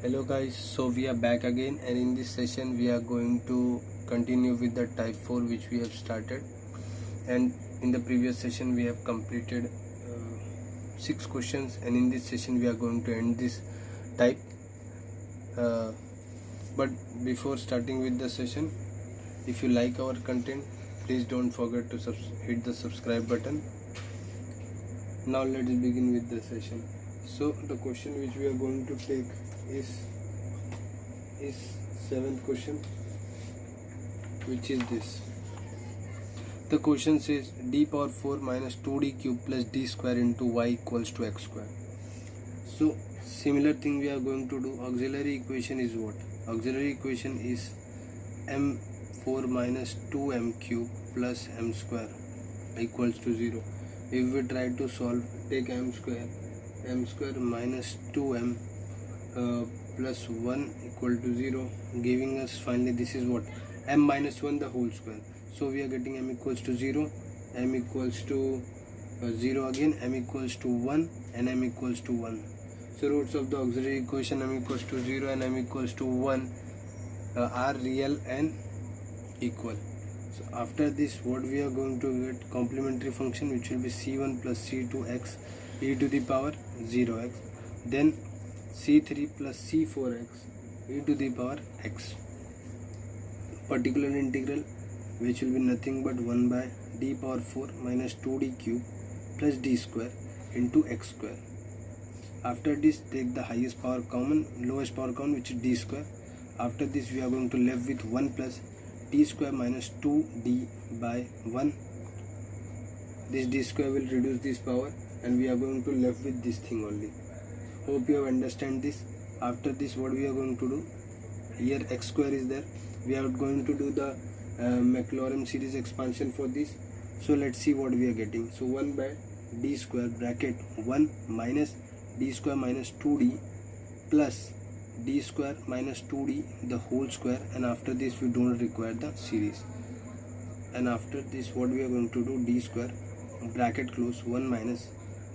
Hello guys, so we are back again, and in this session we are going to continue with the type 4 which we have started. And in the previous session we have completed 6 questions, and in this session we are going to end this type. But before starting with the session, if you like our content, please don't forget to hit the subscribe button. Now let's begin with the session. So the question which we are going to take is seventh question, which is this. The question says d power 4 minus 2d cube plus d square into y equals to x square. So similar thing we are going to do. Auxiliary equation is what? Auxiliary equation is m4 minus 2m cube plus m square equals to 0. If we try to solve, take m square minus 2m plus 1 equal to 0, giving us finally this is what? M minus 1 the whole square. So we are getting m equals to 0, m equals to 0 again, m equals to 1, and m equals to 1. So roots of the auxiliary equation m equals to 0 and m equals to 1 are real and equal. So after this, what we are going to get? Complementary function, which will be c1 plus c2x e to the power 0x, then c3 plus c4x e to the power x. Particular integral, which will be nothing but 1 by d power 4 minus 2d cube plus d square into x square. After this, take the highest power common, lowest power common, which is d square. After this, we are going to left with 1 plus d square minus 2d by 1. This d square will reduce this power, and we are going to left with this thing only. Hope you have understand this. After this, what we are going to do? Here x square is there. We are going to do the Maclaurin series expansion for this. So let's see what we are getting. So 1 by d square bracket 1 minus d square minus 2d plus d square minus 2d the whole square, and after this we don't require the series. And after this, what we are going to do? D square bracket close 1 minus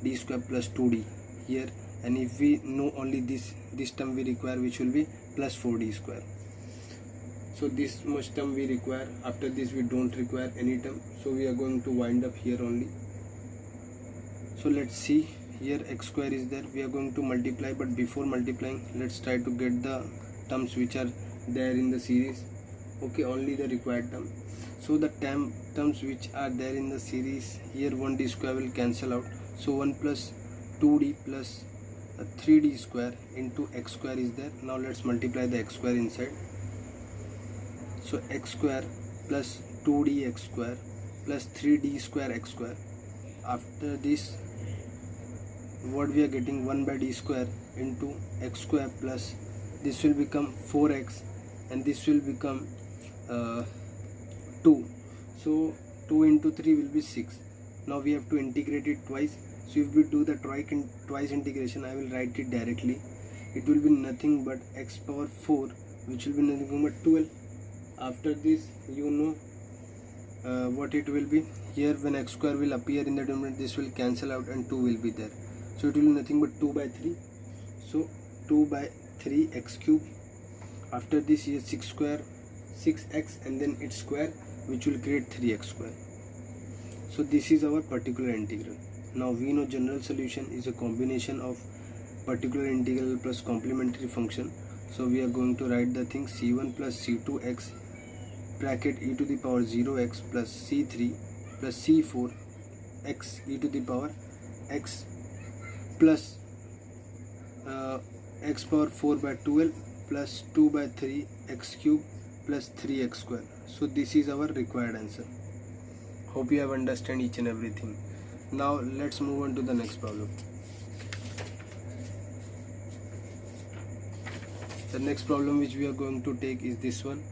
d square plus 2d here, and if we know only this term we require, which will be plus 4d square. So this much term we require. After this we don't require any term, so we are going to wind up here only. So let's see. Here x square is there. We are going to multiply, but before multiplying, let's try to get the terms which are there in the series. Okay, only the required term. So the terms which are there in the series, here 1d square will cancel out. So 1 plus 2d plus 3d square into x square is there. Now let's multiply the x square inside. So x square plus 2d x square plus 3d square x square. After this, what we are getting? 1 by d square into x square plus this will become 4x, and this will become 2. So 2 into 3 will be 6. Now we have to integrate it twice. So if we do the twice integration, I will write it directly. It will be nothing but x power 4, which will be nothing but 12. After this, you know what it will be. Here when x square will appear in the denominator, this will cancel out and 2 will be there. So it will be nothing but 2 by 3. So 2 by 3 x cube. After this, here 6 square 6x, and then its square, which will create 3x square. So this is our particular integral. Now we know general solution is a combination of particular integral plus complementary function. So we are going to write the thing c1 plus c2x bracket e to the power 0x plus c3 plus c4 x e to the power x plus x power 4 by 12 plus 2 by 3 x cube plus 3x square. So this is our required answer. Hope you have understand each and everything. Now let's move on to the next problem. The next problem which we are going to take is this one.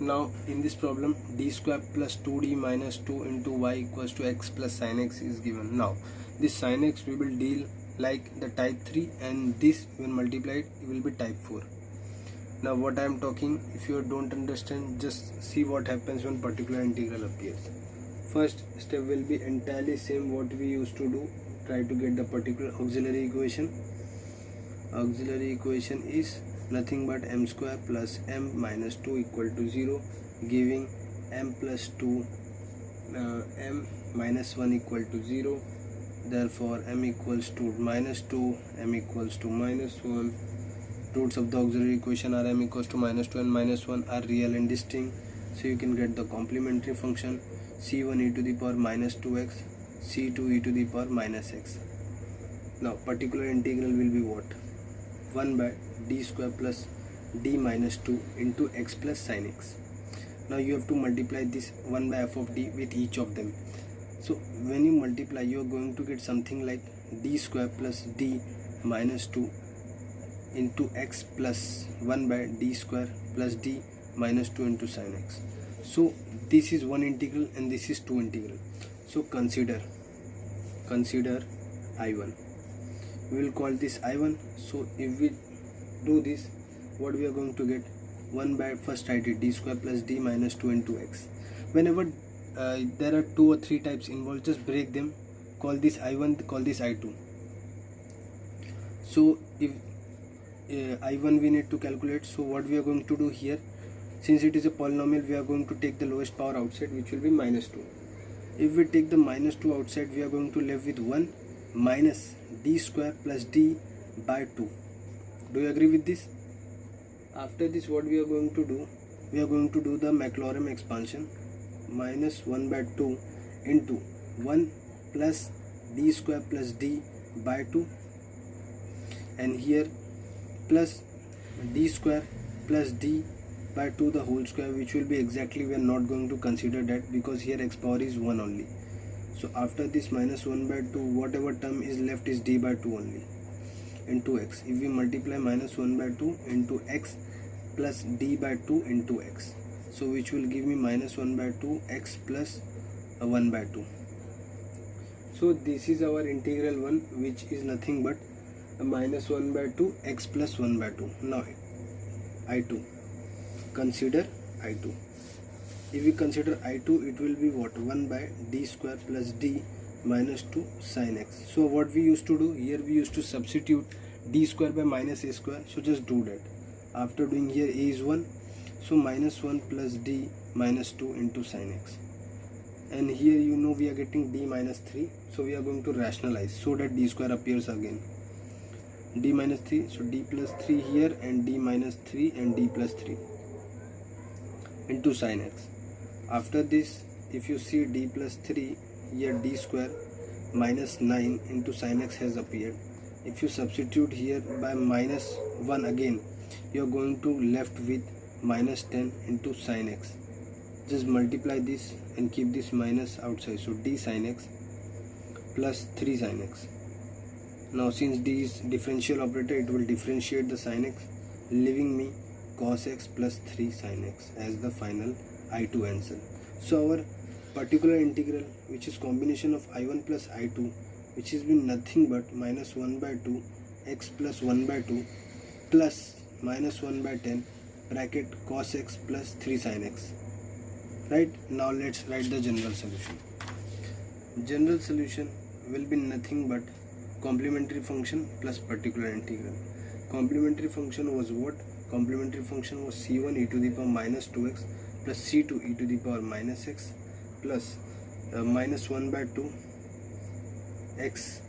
Now in this problem, d square plus 2d minus 2 into y equals to x plus sin x is given. Now this sin x we will deal like the type 3, and this when multiplied it will be type 4. Now what I am talking, if you don't understand, just see what happens when particular integral appears. First step will be entirely same what we used to do. Try to get the particular auxiliary equation. auxiliary equation is nothing but m square plus m minus 2 equal to 0, giving m plus 2 m minus 1 equal to 0. Therefore m equals to minus 2, m equals to minus 1. Roots of the auxiliary equation are m equals to minus 2 and minus 1 are real and distinct, so you can get the complementary function c1 e to the power minus 2x, c2 e to the power minus x. Now particular integral will be what? 1 by d square plus d minus 2 into x plus sin x. Now you have to multiply this 1 by f of d with each of them. So when you multiply, you are going to get something like d square plus d minus 2 into x plus 1 by d square plus d minus 2 into sin x. So this is one integral and this is two integral. So consider I1. We will call this I1. So if we do this, what we are going to get? 1 by, first write it, d square plus d minus 2 into x. Whenever there are 2 or 3 types involved, just break them, call this I1, call this I2. So if I1 we need to calculate, so what we are going to do here, since it is a polynomial, we are going to take the lowest power outside, which will be minus 2. If we take the minus 2 outside, we are going to live with 1 minus d square plus d by 2. Do you agree with this? After this, what we are going to do, we are going to do the Maclaurin expansion, minus 1 by 2 into 1 plus d square plus d by 2, and here plus d square plus d by 2 the whole square, which will be exactly, we are not going to consider that because here x power is 1 only. So after this minus 1 by 2, whatever term is left is d by 2 only into x. If we multiply minus 1 by 2 into x plus d by 2 into x, so which will give me minus 1 by 2 x plus 1 by 2. So this is our integral 1, which is nothing but minus 1 by 2 x plus 1 by 2. Now I2, consider I2. If we consider I2, it will be what? 1 by d square plus d minus 2 sin x. So what we used to do here, we used to substitute d square by minus a square. So just do that. After doing here, a is 1, so minus 1 plus d minus 2 into sin x, and here you know we are getting d minus 3, so we are going to rationalize so that d square appears again. D minus 3, so d plus 3 here and d minus 3 and d plus 3 into sin x. After this, if you see d plus 3, here d square minus 9 into sin x has appeared. If you substitute here by minus 1 again, you are going to left with minus 10 into sin x. Just multiply this and keep this minus outside, so d sin x plus 3 sin x. Now since d is differential operator, it will differentiate the sin x, leaving me cos x plus 3 sin x as the final I2 answer. So our particular integral, which is combination of I1 plus I2, which has been nothing but minus 1 by 2 x plus 1 by 2 plus minus 1 by 10 bracket cos x plus 3 sin x. Right, now let's write the general solution. General solution will be nothing but complementary function plus particular integral. Complementary function was what? Complementary function was c1 e to the power minus 2x plus c2 e to the power minus x plus minus 1 by 2 x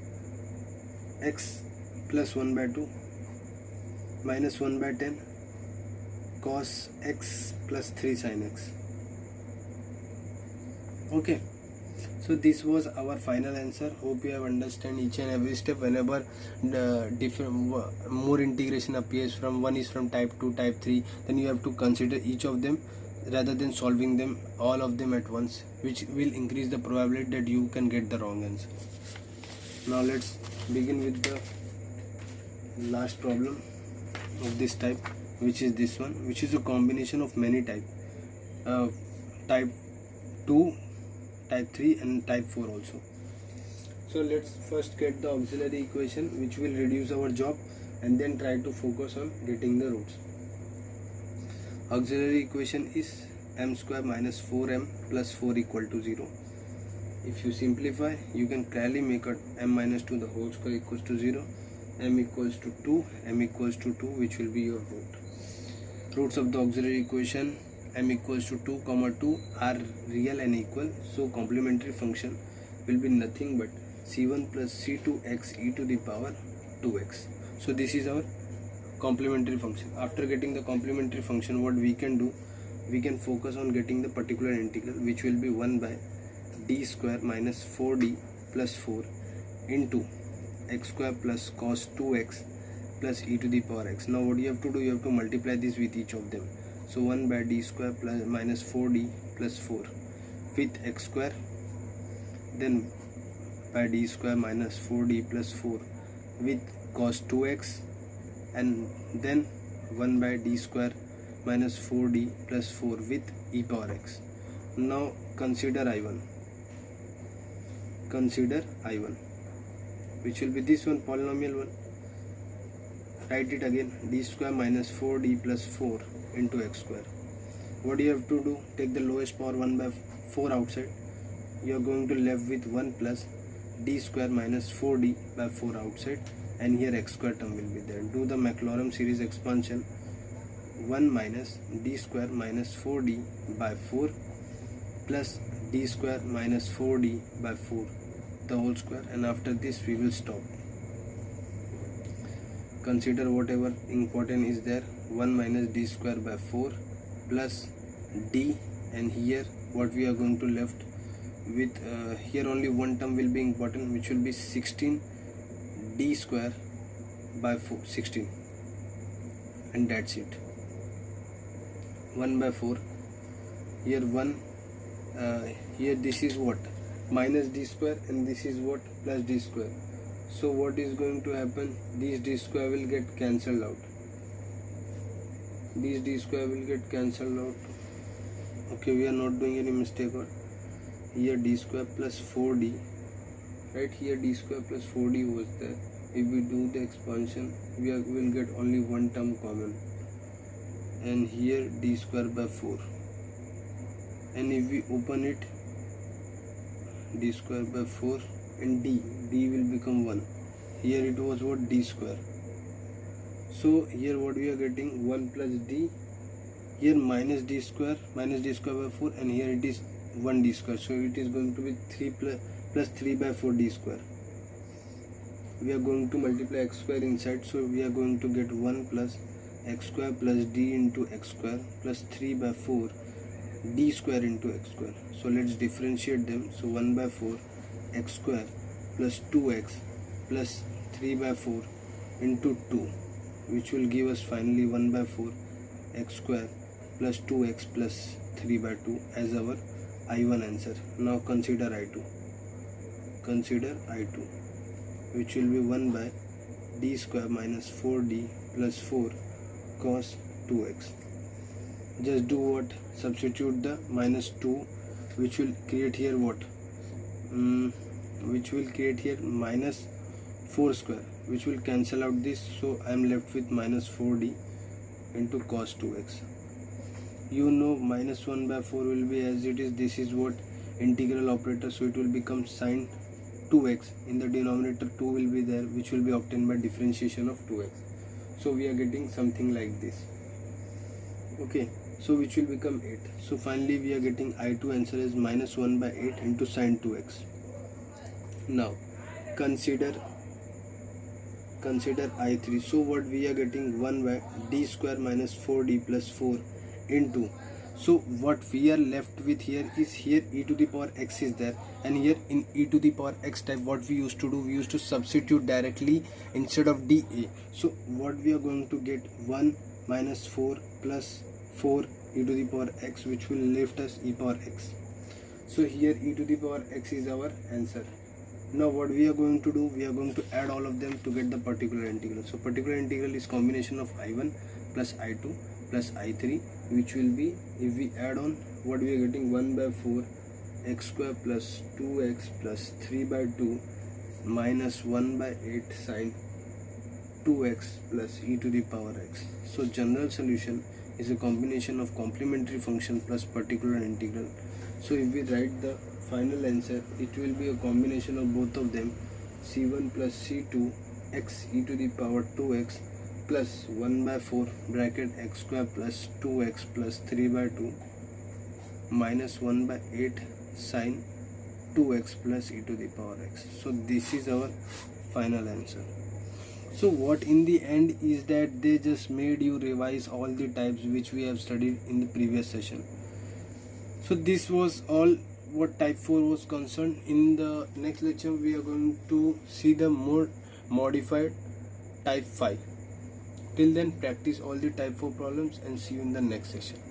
plus 1 by 2 minus 1 by 10 cos x plus 3 sin x. Okay, so this was our final answer. Hope you have understand each and every step. Whenever the different more integration appears, from one is from type 2, type 3, then you have to consider each of them rather than solving them all of them at once, which will increase the probability that you can get the wrong answer. Now let's begin with the last problem of this type, which is this one, which is a combination of many type type 2, type 3 and type 4 also. So let's first get the auxiliary equation, which will reduce our job, and then try to focus on getting the roots. Auxiliary equation is m square minus 4m plus 4 equal to 0. If you simplify, you can clearly make it m minus 2 the whole square equals to 0. m equals to 2, m equals to 2, which will be your root. Roots of the auxiliary equation m equals to 2 comma 2 are real and equal, so complementary function will be nothing but c1 plus c2x e to the power 2x. So this is our complementary function. After getting the complementary function, what we can do, we can focus on getting the particular integral, which will be 1 by d square minus 4d plus 4 into x square plus cos 2x plus e to the power x. Now what you have to do, you have to multiply this with each of them. So 1 by d square plus minus 4d plus 4 with x square, then by d square minus 4d plus 4 with cos 2x, and then 1 by d square minus 4d plus 4 with e power x. Now consider I1, which will be this one, polynomial one. Write it again, d square minus 4d plus 4 into x square. What you have to do, take the lowest power 1 by 4 outside. You are going to left with 1 plus d square minus 4d by 4 outside, and here x square term will be there. Do the Maclaurin series expansion. 1 minus d square minus 4d by 4 plus d square minus 4d by 4 the whole square, and after this we will stop. Consider whatever important is there. 1 minus d square by 4 plus d, and here what we are going to left with, here only one term will be important, which will be 16 d square by 4, 16, and that's it. 1 by 4, here 1, here this is what, minus d square, and this is what, plus d square. So what is going to happen, this d square will get cancelled out, this d square will get cancelled out. Okay, we are not doing any mistake. Or here d square plus 4d, right, here d square plus 4d was there. If we do the expansion, we will get only one term common, and here d square by 4, and if we open it, d square by 4 and d will become 1. Here it was what, d square. So here what we are getting, 1 plus d, here minus d square by 4, and here it is 1 d square. So it is going to be 3 plus 3 by 4 d square. We are going to multiply x square inside, so we are going to get 1 plus x square plus d into x square plus 3 by 4 d square into x square. So let's differentiate them. So 1 by 4 x square plus 2x plus 3 by 4 into 2, which will give us finally 1 by 4 x square plus 2x plus 3 by 2 as our I1 answer. Now consider I2. Which will be 1 by d square minus 4d plus 4 cos 2x. Just do what? Substitute the minus 2, which will create here what? Which will create here minus 4 square, which will cancel out this. So I am left with minus 4d into cos 2x. You know minus 1 by 4 will be as it is. This is what? Integral operator. So it will become sine 2x. In the denominator 2 will be there, which will be obtained by differentiation of 2x. So we are getting something like this. Okay, so which will become 8. So finally we are getting I2 answer is minus 1 by 8 into sine 2x. Now consider I3. So what we are getting, 1 by d square minus 4d plus 4 into, so what we are left with here is, here e to the power x is there, and here in e to the power x type what we used to do, we used to substitute directly instead of dA. So what we are going to get, 1 minus 4 plus 4 e to the power x, which will left us e power x. So here e to the power x is our answer. Now what we are going to do, we are going to add all of them to get the particular integral. So particular integral is combination of I1 plus I2 plus I3, which will be, if we add on, what we are getting, 1 by 4 x square plus 2x plus 3 by 2 minus 1 by 8 sine 2x plus e to the power x. So general solution is a combination of complementary function plus particular integral. So if we write the final answer, it will be a combination of both of them, c1 plus c2 x e to the power 2x plus 1 by 4 bracket x square plus 2x plus 3 by 2 minus 1 by 8 sine 2x plus e to the power x. So this is our final answer. So what in the end is that they just made you revise all the types which we have studied in the previous session. So this was all what type 4 was concerned. In the next lecture we are going to see the more modified type 5. Till then, practice all the type 4 problems and see you in the next session.